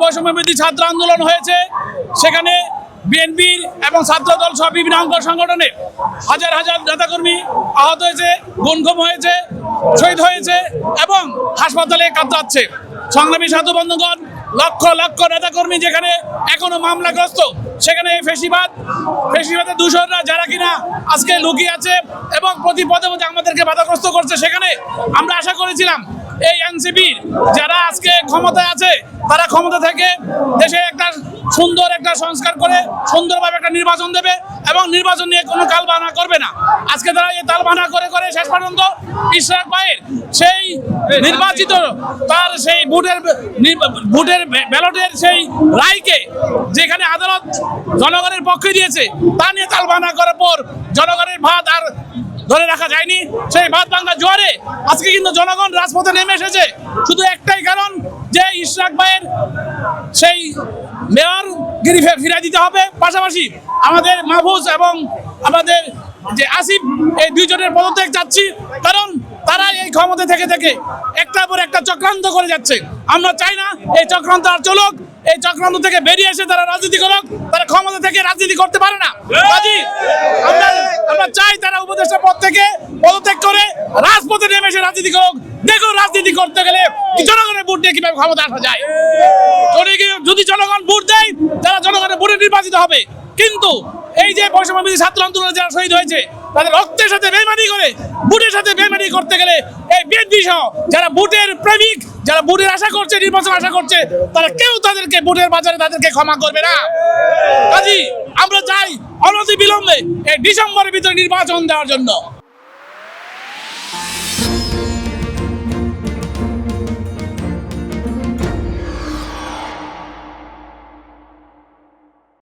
বৈষম্যবিরোধী ছাত্র আন্দোলন হয়েছে, সেখানে বিএনপির এবং ছাত্রদল সহ বিভিন্ন অঙ্গ সংগঠনের হাজার হাজার নেতাকর্মী আহত হয়েছে, গুমখুম হয়েছে, শহীদ হয়েছে এবং হাসপাতালে কাতরাচ্ছে। সংগ্রামী সাধু বন্ধুগণ, লক্ষ লক্ষ নেতাকর্মী যেখানে এখনো মামলাগ্রস্ত, সেখানে ফেসিবাদের দূষণরা যারা কিনা আজকে লুকিয়ে আছে এবং প্রতি পদে পদে আমাদেরকে বাধাগ্রস্ত করছে, সেখানে আমরা আশা করেছিলাম এই এনসিপির যারা আজকে ক্ষমতায় আছে তারা ক্ষমতা থেকে দেশে একটা সুন্দর একটা সংস্কার করে সুন্দরভাবে একটা নির্বাচন দেবে এবং নির্বাচন নিয়ে কোনো কালবাহানা করবে না। আজকে তারা এই তালবাহানা করে করে শেষ পর্যন্ত ইশরাক ভাইয়ের সেই নির্বাচিত তার সেই ভোটের ব্যালটের সেই রায়কে যেখানে আদালত জনগণের পক্ষে দিয়েছে তা নিয়ে তালবাহানা করার পর জনগণের ভাত আর ধরে রাখা যায়নি। সেই ভাত ভাঙা জোয়ারে আজকে কিন্তু জনগণ রাজপথে নেমে এসেছে, শুধু একটাই কারণ যে ইশরাক ভাইয়ের সেই মেয়র গিরি ফিরিয়ে দিতে হবে, পাশাপাশি আমাদের মাহফুজ এবং আমাদের যে আসিফ এই দুইজনের পদত্যাগ চাচ্ছি, কারণ তারা এই ক্ষমতা থেকে থেকে একটার পর একটা চক্রান্ত করে যাচ্ছে। আমরা চাই না এই চক্রান্ত আর চলুক, এই চক্রান্ত থেকে বেরিয়ে এসে তারা রাজনীতি করুক, তারা ক্ষমতা থেকে রাজনীতি করতে পারে না। আমরা চাই তারা উপদেষ্টা পদ থেকে পদত্যাগ করে রাজপথে নেমে এসে রাজনীতি করুক। দেখুন, রাজনীতি করতে গেলে জনগণের ভোট দিয়ে কিভাবে ক্ষমতা আসা যায়। যদি জনগণ ভোট দেয়, যারা জনগণের ভোটে নির্বাচিত হবে। কিন্তু এই যে বৈষম্যবিরোধী ছাত্র আন্দোলনে যারা শহীদ হয়েছে, তাদের রক্তের সাথে বেইমানি করে ভোটের সাথে বেইমানি করতে গেলে এই বিএনপি সহ যারা ভোটের প্রেমিক, যারা ভোটের আশা করছে, নির্বাচন আশা করছে, তারা কেউ তাদেরকে ভোটের বাজারে তাদেরকে ক্ষমা করবে না। কাজী আমরা চাই অনতি বিলম্বে এই ডিসেম্বরের ভিতরে নির্বাচন দেওয়ার জন্য।